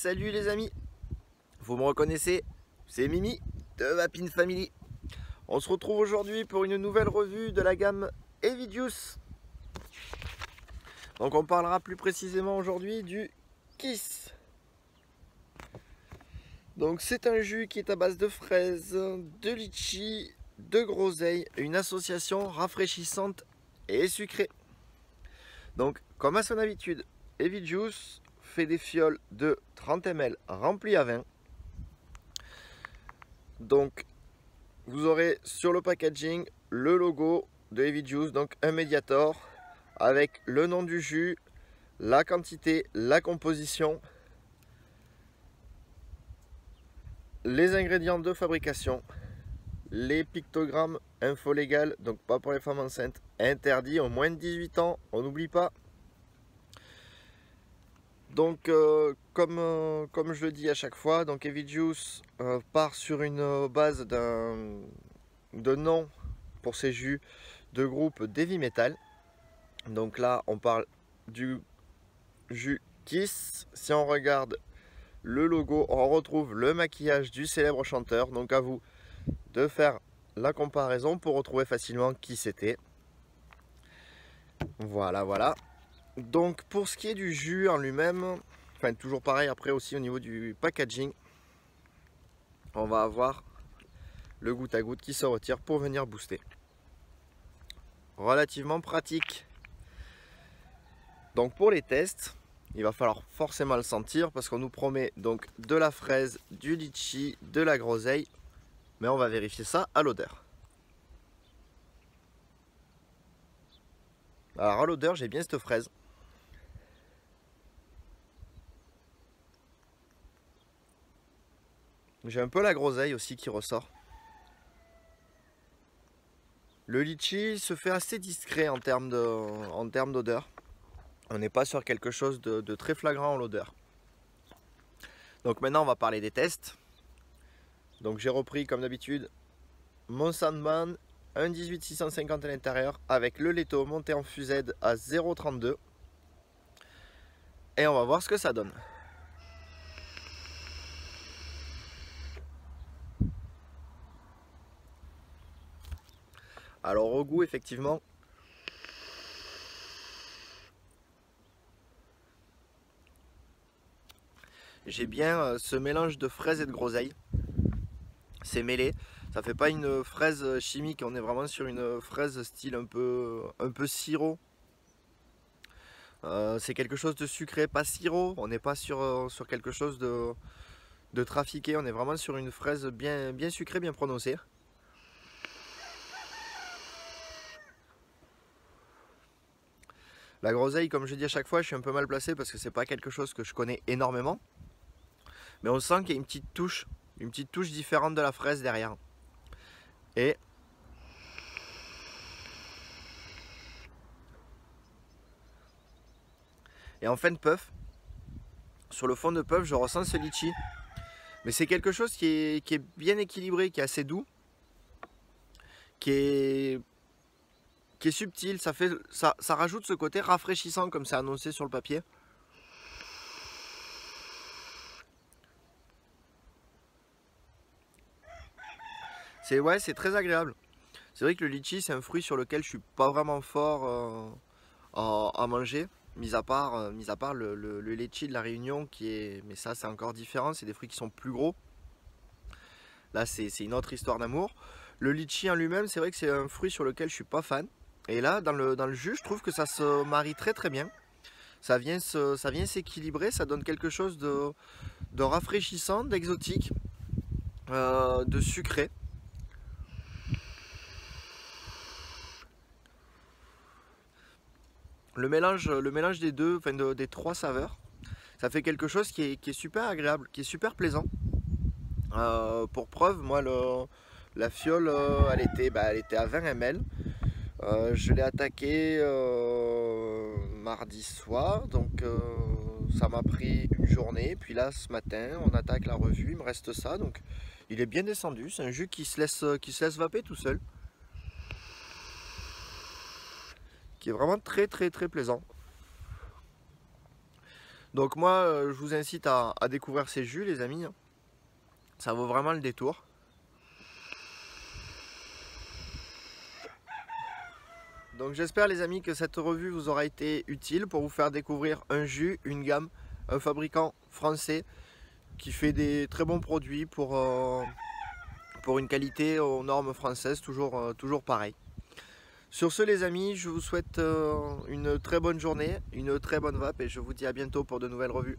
salut les amis, vous me reconnaissez, c'est Mimi de Vapin Family. On se retrouve aujourd'hui pour une nouvelle revue de la gamme Heavy-Juice. Donc on parlera plus précisément aujourd'hui du Kiss. Donc c'est un jus qui est à base de fraises, de litchi, de groseille, une association rafraîchissante et sucrée. Donc comme à son habitude, Heavy-Juice fait des fioles de 30 ml remplies à vin. Donc vous aurez sur le packaging le logo de Heavy-Juice, donc un Mediator avec le nom du jus, la quantité, la composition, les ingrédients de fabrication, les pictogrammes, info légale, donc pas pour les femmes enceintes, interdit au moins de 18 ans, on n'oublie pas. Donc comme je le dis à chaque fois, donc Heavy-Juice part sur une base de nom pour ces jus de groupe d'heavy metal. Donc là on parle du jus Kiss. Si on regarde le logo, on retrouve le maquillage du célèbre chanteur. Donc à vous de faire la comparaison pour retrouver facilement qui c'était. Voilà. Donc pour ce qui est du jus en lui-même, enfin toujours pareil après aussi au niveau du packaging, on va avoir le goutte à goutte qui se retire pour venir booster. Relativement pratique. Donc pour les tests, il va falloir forcément le sentir parce qu'on nous promet donc de la fraise, du litchi, de la groseille, mais on va vérifier ça à l'odeur. Alors à l'odeur, j'ai bien cette fraise. J'ai un peu la groseille aussi qui ressort. Le litchi se fait assez discret en termes d'odeur. On n'est pas sur quelque chose de très flagrant en l'odeur. Donc maintenant on va parler des tests. Donc j'ai repris comme d'habitude mon Sandman, un 18650 à l'intérieur avec le Leto monté en fusette à 0,32. Et on va voir ce que ça donne. Alors au goût effectivement, j'ai bien ce mélange de fraises et de groseille. C'est mêlé, ça fait pas une fraise chimique, on est vraiment sur une fraise style un peu sirop. C'est quelque chose de sucré, pas sirop, on n'est pas sur quelque chose de trafiqué, on est vraiment sur une fraise bien sucrée, bien prononcée. La groseille, comme je dis à chaque fois, je suis un peu mal placé parce que c'est pas quelque chose que je connais énormément. Mais on sent qu'il y a une petite touche différente de la fraise derrière. Et en fin de puff, sur le fond de puff, je ressens ce litchi. Mais c'est quelque chose qui est bien équilibré, qui est assez doux, qui est subtil, ça rajoute ce côté rafraîchissant comme c'est annoncé sur le papier. C'est très agréable. C'est vrai que le litchi c'est un fruit sur lequel je suis pas vraiment fort à manger, mis à part le litchi de la Réunion mais ça c'est encore différent, c'est des fruits qui sont plus gros. Là c'est une autre histoire d'amour. Le litchi en lui-même, c'est vrai que c'est un fruit sur lequel je suis pas fan. Et là, dans le jus, je trouve que ça se marie très bien. Ça vient s'équilibrer, ça donne quelque chose de rafraîchissant, d'exotique, de sucré. Le mélange des deux, enfin des trois saveurs, ça fait quelque chose qui est super agréable, qui est super plaisant. Pour preuve, moi, la fiole, elle était à 20 ml. Je l'ai attaqué mardi soir, donc ça m'a pris une journée. Puis là, ce matin, on attaque la revue, il me reste ça, donc il est bien descendu. C'est un jus qui se laisse vaper tout seul, qui est vraiment très plaisant. Donc moi, je vous incite à découvrir ces jus, les amis. Ça vaut vraiment le détour. Donc j'espère les amis que cette revue vous aura été utile pour vous faire découvrir un jus, une gamme, un fabricant français qui fait des très bons produits pour une qualité aux normes françaises, toujours pareil. Sur ce les amis, je vous souhaite une très bonne journée, une très bonne vape et je vous dis à bientôt pour de nouvelles revues.